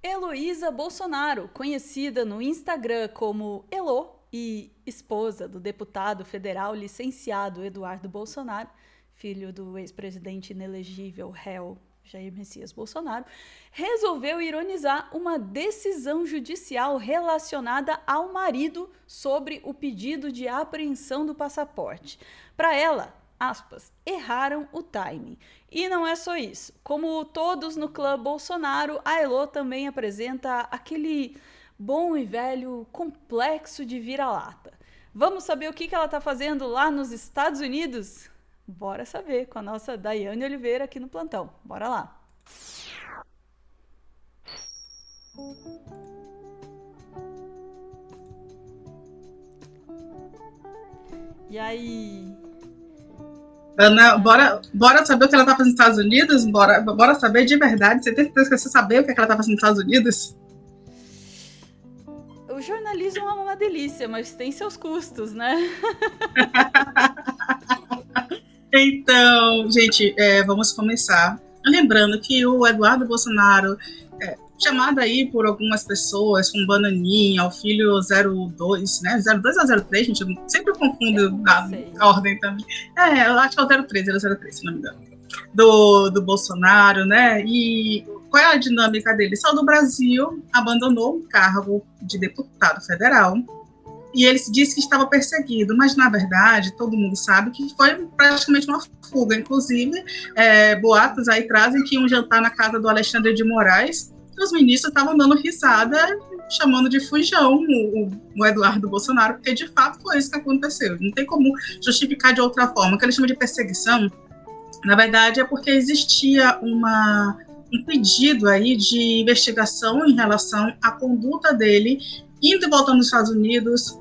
Heloísa Bolsonaro, conhecida no Instagram como Elo e esposa do deputado federal licenciado Eduardo Bolsonaro, filho do ex-presidente inelegível réu Jair Messias Bolsonaro, resolveu ironizar uma decisão judicial relacionada ao marido sobre o pedido de apreensão do passaporte. Para ela, aspas, erraram o timing. E não é só isso. Como todos no clã Bolsonaro, a Elo também apresenta aquele bom e velho complexo de vira-lata. Vamos saber o que ela está fazendo lá nos Estados Unidos? Bora saber com a nossa Daiane Oliveira aqui no plantão. Bora lá. E aí? Ana, bora saber o que ela tá fazendo nos Estados Unidos? Bora saber de verdade. Você tem certeza que você saber o que ela tá fazendo nos Estados Unidos? O jornalismo é uma delícia, mas tem seus custos, né? Então, gente, vamos começar. Lembrando que o Eduardo Bolsonaro, chamado aí por algumas pessoas como Bananinha, o filho 02, né? 02 ou 03, gente, eu sempre confundo a ordem também. Eu acho que é o 03, era o 03, se não me engano. Do Bolsonaro, né? E qual é a dinâmica dele? Saiu do Brasil, abandonou o cargo de deputado federal, e ele disse que estava perseguido, mas, na verdade, todo mundo sabe que foi praticamente uma fuga. Inclusive, boatos aí trazem que um jantar na casa do Alexandre de Moraes, os ministros estavam dando risada, chamando de fujão o Eduardo Bolsonaro, porque, de fato, foi isso que aconteceu. Não tem como justificar de outra forma. O que ele chama de perseguição, na verdade, é porque existia um pedido aí de investigação em relação à conduta dele, indo e voltando dos Estados Unidos,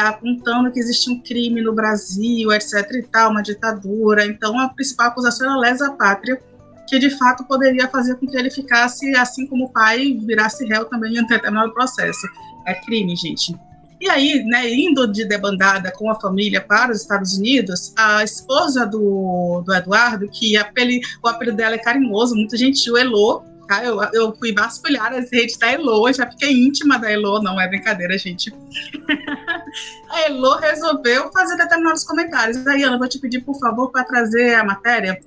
apontando que existia um crime no Brasil, etc. e tal, uma ditadura. Então, a principal acusação era lesa pátria, que de fato poderia fazer com que ele ficasse, assim como o pai, virasse réu também em um determinado processo. É crime, gente. E aí, né, indo de debandada com a família para os Estados Unidos, a esposa do Eduardo, que o apelido dela é carinhoso, muito gentil, Elo, tá? Eu fui vasculhar as redes da Elo, já fiquei íntima da Elo, não é brincadeira, gente. A Elo resolveu fazer determinados comentários. Aí, Ana, vou te pedir, por favor, para trazer a matéria,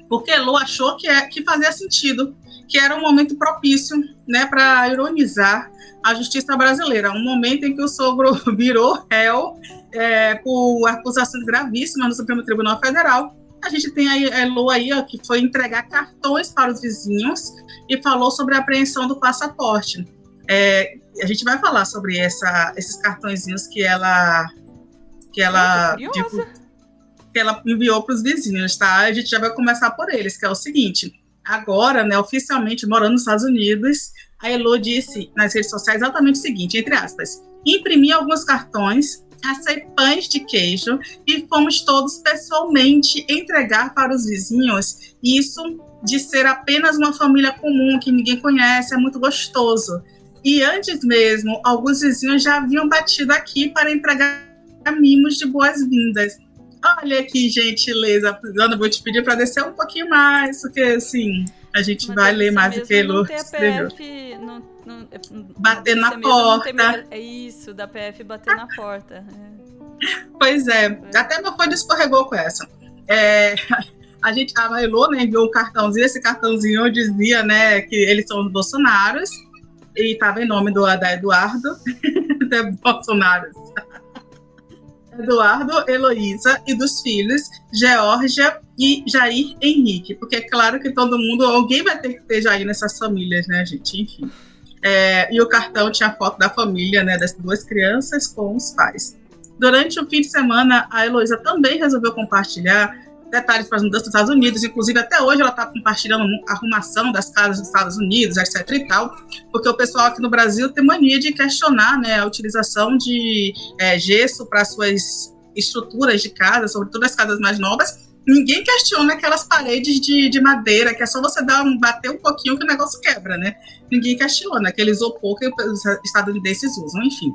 porque a Elo achou que fazia sentido, que era um momento propício, né, para ironizar a justiça brasileira, um momento em que o sogro virou réu por acusações gravíssimas no Supremo Tribunal Federal. A gente tem a Elo aí, que foi entregar cartões para os vizinhos e falou sobre a apreensão do passaporte. A gente vai falar sobre esses cartõezinhos que ela enviou para os vizinhos, tá? A gente já vai começar por eles, que é o seguinte: agora, né, oficialmente morando nos Estados Unidos, a Elo disse nas redes sociais exatamente o seguinte, entre aspas, imprimi alguns cartões, assei pães de queijo e fomos todos pessoalmente entregar para os vizinhos. Isso de ser apenas uma família comum que ninguém conhece, é muito gostoso. E antes mesmo, alguns vizinhos já haviam batido aqui para entregar mimos de boas-vindas. Olha que gentileza, Ana, vou te pedir para descer um pouquinho mais, porque assim, a gente vai ler mais do que Elo escreveu. Bater na porta. É isso, da PF bater na porta. Pois é, até meu fone escorregou com essa. A Elo, né, enviou um cartãozinho, esse cartãozinho dizia, né, que eles são os Bolsonaros, e estava em nome da Eduardo, de Bolsonaro. Eduardo, Heloísa e dos filhos, Geórgia e Jair Henrique, porque é claro que alguém vai ter que ter Jair nessas famílias, né, gente, enfim. E o cartão tinha a foto da família, né, das duas crianças com os pais. Durante o fim de semana, a Heloísa também resolveu compartilhar detalhes para as mudanças dos Estados Unidos, inclusive até hoje ela está compartilhando a arrumação das casas dos Estados Unidos, etc. e tal, porque o pessoal aqui no Brasil tem mania de questionar, né, a utilização de gesso para suas estruturas de casa, sobretudo as casas mais novas. Ninguém questiona aquelas paredes de madeira, que é só você bater um pouquinho que o negócio quebra, né? Ninguém questiona aquele isopor que os estadunidenses usam, enfim.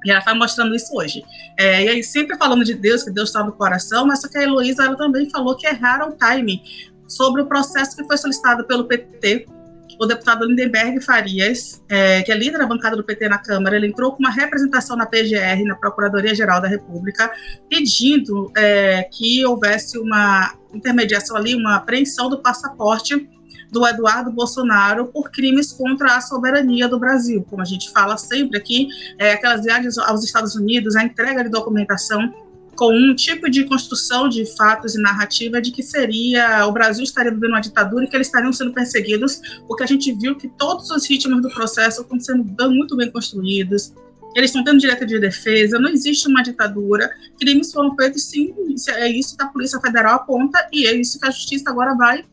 E ela está mostrando isso hoje. E aí, sempre falando de Deus, que Deus salva o coração, mas só que a Heloísa ela também falou que erraram o timing sobre o processo que foi solicitado pelo PT, o deputado Lindenberg Farias, que é líder da bancada do PT na Câmara, ele entrou com uma representação na PGR, na Procuradoria-Geral da República, pedindo que houvesse uma intermediação ali, uma apreensão do passaporte do Eduardo Bolsonaro por crimes contra a soberania do Brasil. Como a gente fala sempre aqui, aquelas viagens aos Estados Unidos, a entrega de documentação com um tipo de construção de fatos e narrativa de que o Brasil estaria vivendo uma ditadura e que eles estariam sendo perseguidos, porque a gente viu que todos os ritmos do processo estão sendo muito bem construídos, eles estão tendo direito de defesa, não existe uma ditadura, crimes foram feitos sim, é isso que a Polícia Federal aponta e é isso que a Justiça agora vai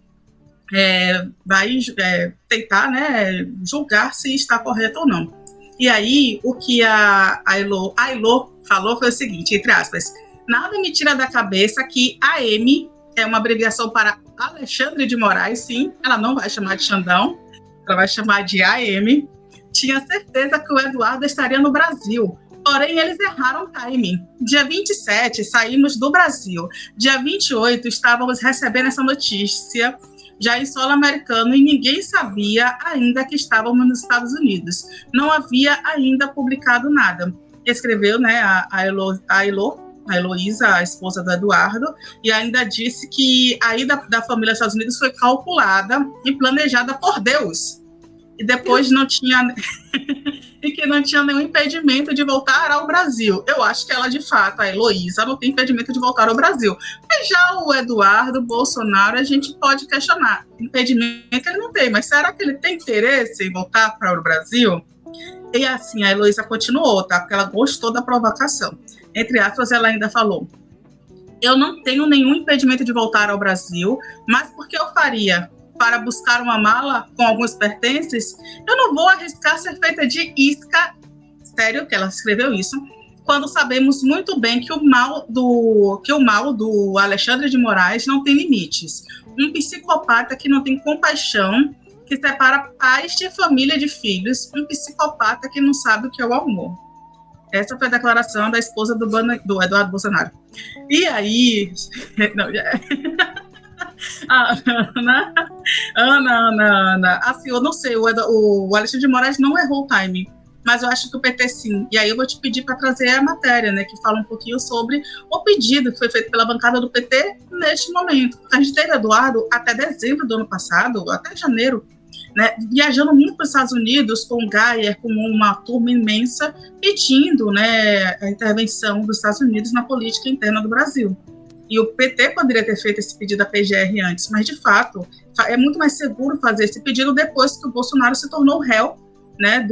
tentar, né, julgar se está correto ou não. E aí, o que a Ailô falou foi o seguinte, entre aspas, nada me tira da cabeça que AM é uma abreviação para Alexandre de Moraes, sim, ela não vai chamar de Xandão, ela vai chamar de AM. Tinha certeza que o Eduardo estaria no Brasil, porém eles erraram o timing. Dia 27 saímos do Brasil, dia 28 estávamos recebendo essa notícia já em solo americano e ninguém sabia ainda que estávamos nos Estados Unidos. Não havia ainda publicado nada. Escreveu, né, a Heloísa, a esposa do Eduardo, e ainda disse que a ida da família aos Estados Unidos foi calculada e planejada por Deus. E depois não tinha e que não tinha nenhum impedimento de voltar ao Brasil. Eu acho que ela, de fato, a Heloísa, não tem impedimento de voltar ao Brasil. Mas já o Eduardo Bolsonaro, a gente pode questionar. Impedimento ele não tem, mas será que ele tem interesse em voltar para o Brasil? E assim, a Heloísa continuou, tá? Porque ela gostou da provocação. Entre aspas, ela ainda falou: eu não tenho nenhum impedimento de voltar ao Brasil, mas por que eu faria? Para buscar uma mala com alguns pertences? Eu não vou arriscar ser feita de isca, sério que ela escreveu isso, quando sabemos muito bem que o mal do Alexandre de Moraes não tem limites. Um psicopata que não tem compaixão, que separa pais de família de filhos, um psicopata que não sabe o que é o amor. Essa foi a declaração da esposa do Eduardo Bolsonaro. E aí... Não, Ana, assim, eu não sei, o Alexandre de Moraes não errou o timing, mas eu acho que o PT sim. E aí eu vou te pedir para trazer a matéria, né, que fala um pouquinho sobre o pedido que foi feito pela bancada do PT neste momento. A gente teve Eduardo até dezembro do ano passado, até janeiro, né, viajando muito para os Estados Unidos com o Geyer, com uma turma imensa, pedindo, né, a intervenção dos Estados Unidos na política interna do Brasil. E o PT poderia ter feito esse pedido à PGR antes, mas, de fato, é muito mais seguro fazer esse pedido depois que o Bolsonaro se tornou réu, né,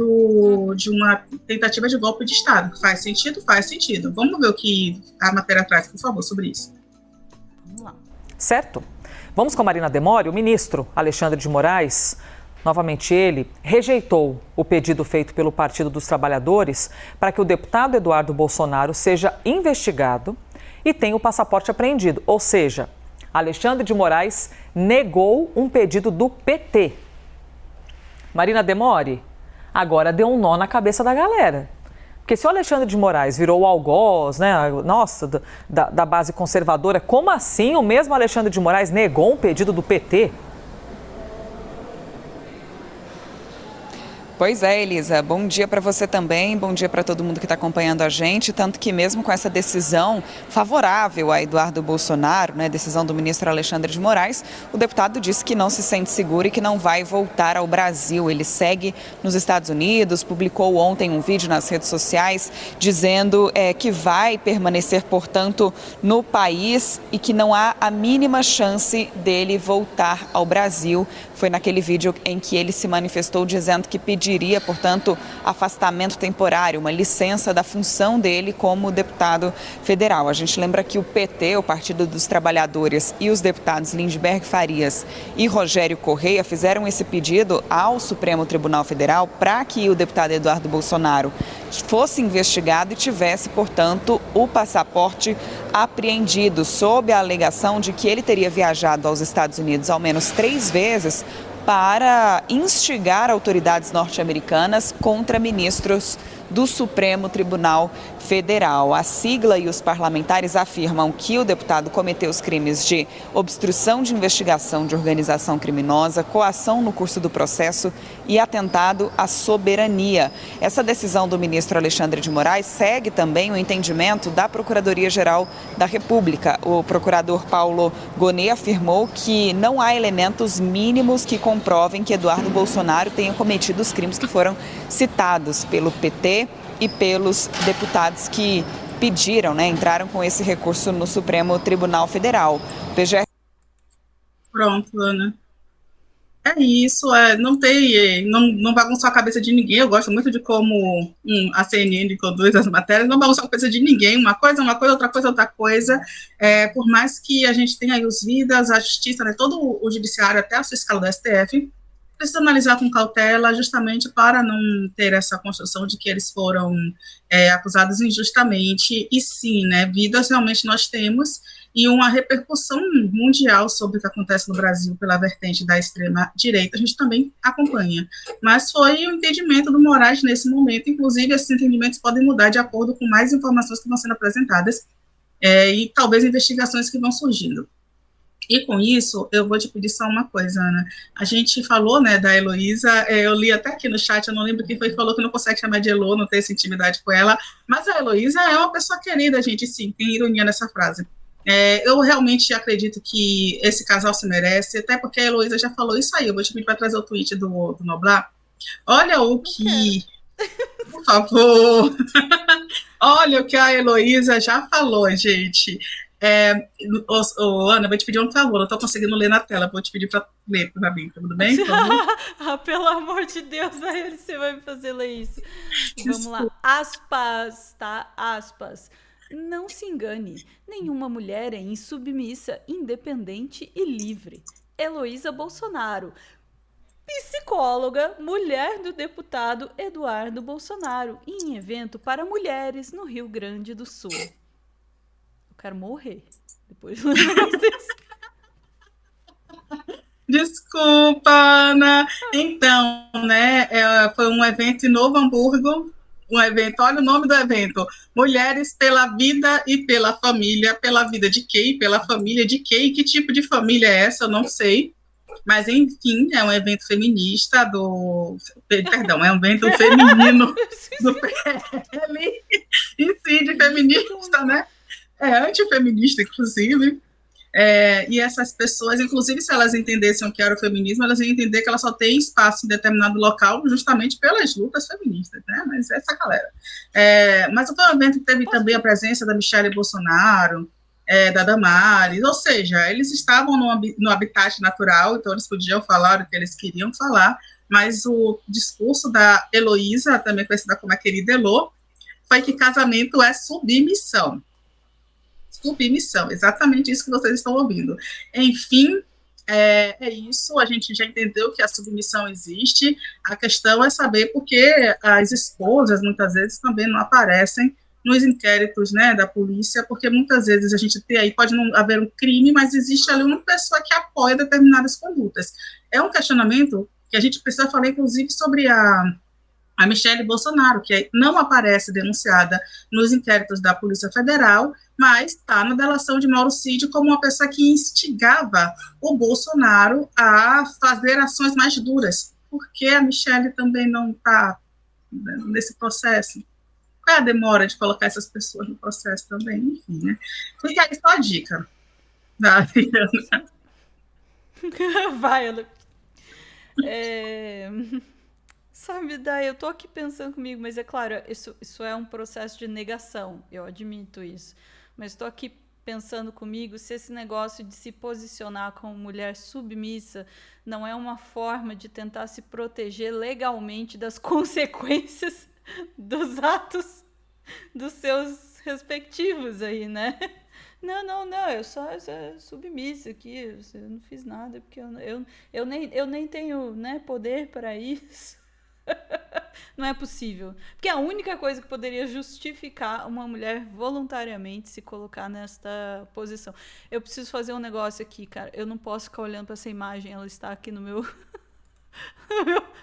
de uma tentativa de golpe de Estado. Faz sentido? Faz sentido. Vamos ver o que a matéria traz, por favor, sobre isso. Vamos lá. Certo. Vamos com a Marina Demório. O ministro Alexandre de Moraes, novamente ele, rejeitou o pedido feito pelo Partido dos Trabalhadores para que o deputado Eduardo Bolsonaro seja investigado e tem o passaporte apreendido. Ou seja, Alexandre de Moraes negou um pedido do PT. Marina Demório, agora deu um nó na cabeça da galera. Porque se o Alexandre de Moraes virou o algoz, né, nossa, da base conservadora, como assim o mesmo Alexandre de Moraes negou um pedido do PT? Pois é, Elisa. Bom dia para você também, bom dia para todo mundo que está acompanhando a gente, tanto que mesmo com essa decisão favorável a Eduardo Bolsonaro, né, decisão do ministro Alexandre de Moraes, o deputado disse que não se sente seguro e que não vai voltar ao Brasil. Ele segue nos Estados Unidos, publicou ontem um vídeo nas redes sociais dizendo que vai permanecer, portanto, no país e que não há a mínima chance dele voltar ao Brasil. Foi naquele vídeo em que ele se manifestou dizendo que pediria, portanto, afastamento temporário, uma licença da função dele como deputado federal. A gente lembra que o PT, o Partido dos Trabalhadores, e os deputados Lindenberg Farias e Rogério Correia fizeram esse pedido ao Supremo Tribunal Federal para que o deputado Eduardo Bolsonaro fosse investigado e tivesse, portanto, o passaporte apreendido, sob a alegação de que ele teria viajado aos Estados Unidos ao menos 3 vezes para instigar autoridades norte-americanas contra ministros do Supremo Tribunal Federal. A sigla e os parlamentares afirmam que o deputado cometeu os crimes de obstrução de investigação de organização criminosa, coação no curso do processo e atentado à soberania. Essa decisão do ministro Alexandre de Moraes segue também o entendimento da Procuradoria-Geral da República. O procurador Paulo Gonet afirmou que não há elementos mínimos que comprovem que Eduardo Bolsonaro tenha cometido os crimes que foram citados pelo PT e pelos deputados que pediram, entraram com esse recurso no Supremo Tribunal Federal. O PGR... Pronto, Ana. É isso, não bagunçou a cabeça de ninguém. Eu gosto muito de como a CNN conduz as matérias, não bagunçou a cabeça de ninguém, uma coisa, outra coisa. Por mais que a gente tenha aí os vidas, a justiça, todo o judiciário, até o fiscal do STF, precisa analisar com cautela, justamente para não ter essa construção de que eles foram acusados injustamente. E sim, vidas realmente nós temos, e uma repercussão mundial sobre o que acontece no Brasil pela vertente da extrema-direita, a gente também acompanha. Mas foi o entendimento do Moraes nesse momento, inclusive esses entendimentos podem mudar de acordo com mais informações que vão sendo apresentadas e talvez investigações que vão surgindo. E com isso, eu vou te pedir só uma coisa, Ana. A gente falou, da Heloísa, eu li até aqui no chat, eu não lembro quem foi que falou que não consegue chamar de Elo, não tem essa intimidade com ela, mas a Heloísa é uma pessoa querida, gente, sim, tem ironia nessa frase. Eu realmente acredito que esse casal se merece, até porque a Heloísa já falou isso aí. Eu vou te pedir para trazer o tweet do Noblar. Olha o que... Por favor. Olha o que a Heloísa já falou, gente. Ana, eu vou te pedir um favor, eu não estou conseguindo ler na tela, vou te pedir para ler para mim, tudo bem? Pelo amor de Deus, você vai me fazer ler isso. Vamos lá. Aspas, tá? Aspas. Não se engane, nenhuma mulher é insubmissa, independente e livre. Heloísa Bolsonaro, psicóloga, mulher do deputado Eduardo Bolsonaro, em evento para mulheres no Rio Grande do Sul. Eu quero morrer depois de desse. Desculpa, Ana. Então, foi um evento em Novo Hamburgo. Olha o nome do evento: Mulheres pela Vida e pela Família. Pela vida de quem? Pela família de quem? Que tipo de família é essa? Eu não sei. Mas, enfim, é um evento feminista é um evento feminino do PL. E sim, de feminista, antifeminista, inclusive. E essas pessoas, inclusive, se elas entendessem o que era o feminismo, elas iam entender que ela só tem espaço em determinado local justamente pelas lutas feministas, Mas essa galera. Mas foi um evento que teve também a presença da Michelle Bolsonaro, da Damares, ou seja, eles estavam no habitat natural, então eles podiam falar o que eles queriam falar, mas o discurso da Heloísa, também conhecida como a querida Elô, foi que casamento é submissão. Submissão, exatamente isso que vocês estão ouvindo. Enfim, é isso, a gente já entendeu que a submissão existe, a questão é saber por que as esposas, muitas vezes, também não aparecem nos inquéritos, da polícia, porque muitas vezes a gente tem aí, pode não haver um crime, mas existe ali uma pessoa que apoia determinadas condutas. É um questionamento que a gente precisa falar, inclusive, sobre a Michelle Bolsonaro, que não aparece denunciada nos inquéritos da Polícia Federal, mas está na delação de Mauro Cid como uma pessoa que instigava o Bolsonaro a fazer ações mais duras. Por que a Michelle também não está nesse processo? Qual é a demora de colocar essas pessoas no processo também? Enfim, Fica aí só a dica. Vai, Ana. Sabe, Dai, eu tô aqui pensando comigo, mas é claro, isso é um processo de negação, eu admito isso. Mas estou aqui pensando comigo se esse negócio de se posicionar como mulher submissa não é uma forma de tentar se proteger legalmente das consequências dos atos dos seus respectivos aí, Não, eu sou submissa aqui, eu não fiz nada, porque eu nem tenho poder para isso. Não é possível. Porque a única coisa que poderia justificar uma mulher voluntariamente se colocar nesta posição. Eu preciso fazer um negócio aqui, cara. Eu não posso ficar olhando para essa imagem, ela está aqui no meu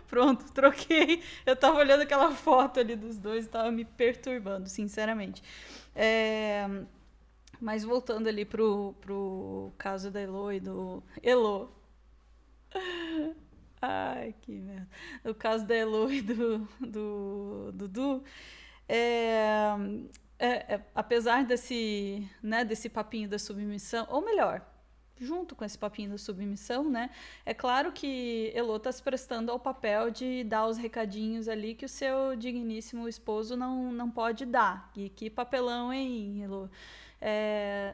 Pronto, troquei. Eu tava olhando aquela foto ali dos dois e tava me perturbando, sinceramente. Mas voltando ali pro caso da Elo e do... Elo. Ai, que merda. O caso da Elo e do Dudu, apesar desse papinho da submissão, ou melhor, junto com esse papinho da submissão, né? É claro que Elo está se prestando ao papel de dar os recadinhos ali que o seu digníssimo esposo não pode dar. E que papelão, hein, Elo?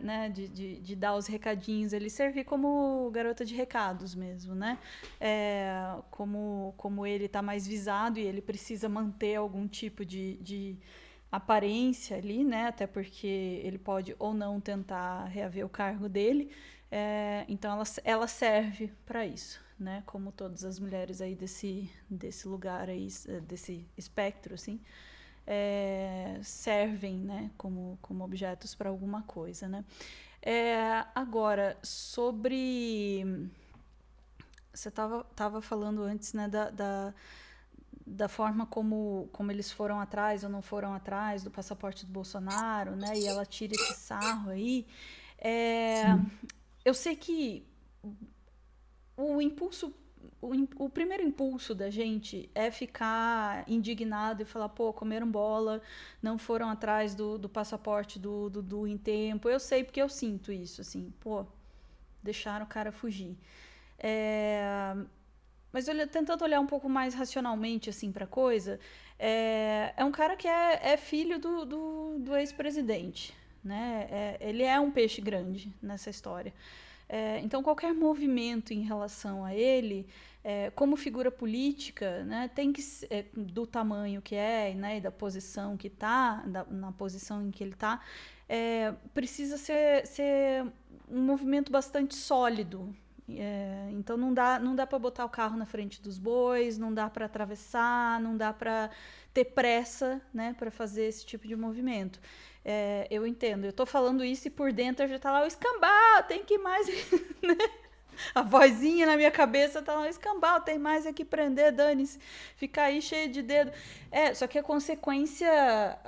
Né, de dar os recadinhos, ele servir como garota de recados mesmo, né? Como ele está mais visado e ele precisa manter algum tipo de aparência ali, né? Até porque ele pode ou não tentar reaver o cargo dele. Então ela serve para isso, né? Como todas as mulheres aí desse lugar aí, desse espectro, assim, servem, né? Como objetos para alguma coisa, né? Agora, sobre... Você tava falando antes, né? Da forma como eles foram atrás ou não foram atrás do passaporte do Bolsonaro, né? E ela tira esse sarro aí. Eu sei que o primeiro impulso da gente é ficar indignado e falar, pô, comeram bola, não foram atrás do passaporte do Dudu em tempo. Eu sei porque eu sinto isso, assim, pô, deixaram o cara fugir. Mas tentando olhar um pouco mais racionalmente, assim, pra coisa, é um cara que é filho do ex-presidente, né? Ele é um peixe grande nessa história. Então, qualquer movimento em relação a ele, como figura política, né, tem que do tamanho que né, e da posição que está, na posição em que ele está, precisa ser um movimento bastante sólido. Então, não dá para botar o carro na frente dos bois, não dá para atravessar, não dá para ter pressa, né, para fazer esse tipo de movimento. Eu entendo. Eu tô falando isso e por dentro já tá lá o escambau, tem que mais... né? A vozinha na minha cabeça tá lá, o escambau, tem mais é que prender, dane-se, ficar aí cheio de dedo. Só que a consequência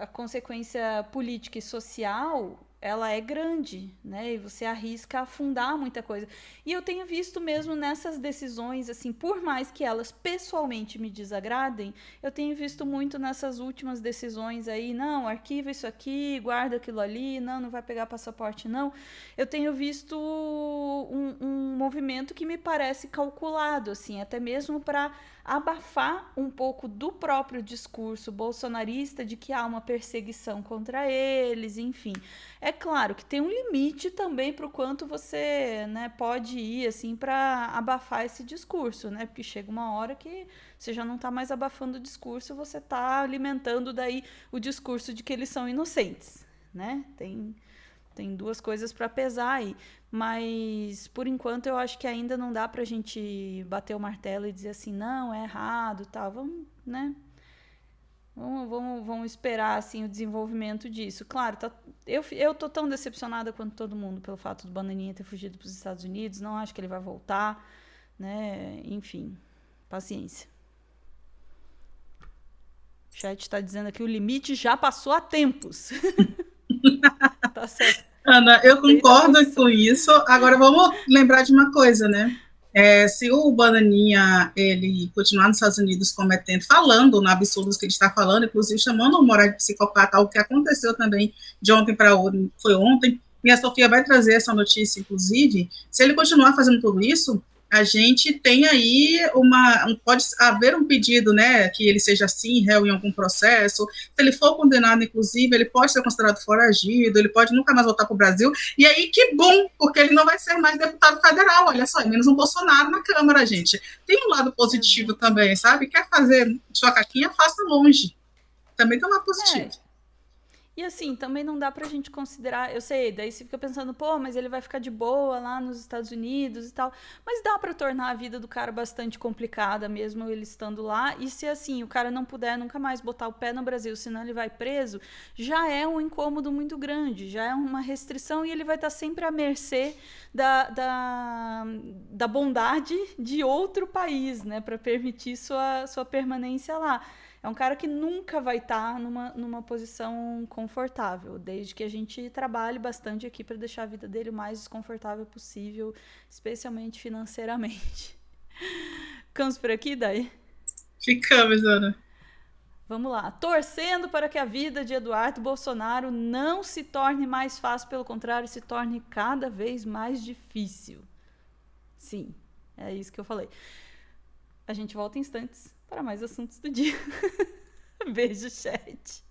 política e social, ela é grande, né? E você arrisca afundar muita coisa. E eu tenho visto mesmo nessas decisões, assim, por mais que elas pessoalmente me desagradem, eu tenho visto muito nessas últimas decisões aí, não, arquiva isso aqui, guarda aquilo ali, não vai pegar passaporte, não. Eu tenho visto um movimento que me parece calculado, assim, até mesmo para abafar um pouco do próprio discurso bolsonarista de que há uma perseguição contra eles, enfim. É claro que tem um limite também para o quanto você, né, pode ir assim para abafar esse discurso, né? Porque chega uma hora que você já não está mais abafando o discurso, você está alimentando daí o discurso de que eles são inocentes, né? Tem duas coisas para pesar aí, mas por enquanto eu acho que ainda não dá para a gente bater o martelo e dizer assim, não, é errado, tal. Vamos, né? Vamos esperar assim o desenvolvimento disso. Claro, eu tô tão decepcionada quanto todo mundo pelo fato do Bananinha ter fugido para os Estados Unidos. Não acho que ele vai voltar, né? Enfim, paciência. O chat está dizendo aqui o limite já passou há tempos. Tá certo. Ana, eu concordo com isso. Agora vamos lembrar de uma coisa, né? Se o Bananinha ele continuar nos Estados Unidos falando no absurdo que ele está falando, inclusive chamando o Moraes de psicopata, algo que aconteceu também de ontem para hoje, foi ontem, e a Sofia vai trazer essa notícia, inclusive, se ele continuar fazendo tudo isso, a gente tem aí pode haver um pedido, né, que ele seja assim, réu em algum processo. Se ele for condenado, inclusive, ele pode ser considerado foragido, ele pode nunca mais voltar para o Brasil, e aí que bom, porque ele não vai ser mais deputado federal, olha só, menos um Bolsonaro na Câmara, gente. Tem um lado positivo também, sabe? Quer fazer sua caquinha, faça longe. Também tem um lado positivo. E assim, também não dá pra gente considerar, eu sei, daí você fica pensando, pô, mas ele vai ficar de boa lá nos Estados Unidos e tal, mas dá pra tornar a vida do cara bastante complicada, mesmo ele estando lá, e se assim, o cara não puder nunca mais botar o pé no Brasil, senão ele vai preso, já é um incômodo muito grande, já é uma restrição e ele vai estar sempre à mercê da bondade de outro país, né, pra permitir sua permanência lá. É um cara que nunca vai estar numa posição confortável, desde que a gente trabalhe bastante aqui para deixar a vida dele o mais desconfortável possível, especialmente financeiramente. Ficamos por aqui, Day? Ficamos, Ana. Vamos lá. Torcendo para que a vida de Eduardo Bolsonaro não se torne mais fácil, pelo contrário, se torne cada vez mais difícil. Sim, é isso que eu falei. A gente volta em instantes para mais assuntos do dia. Beijo, chat.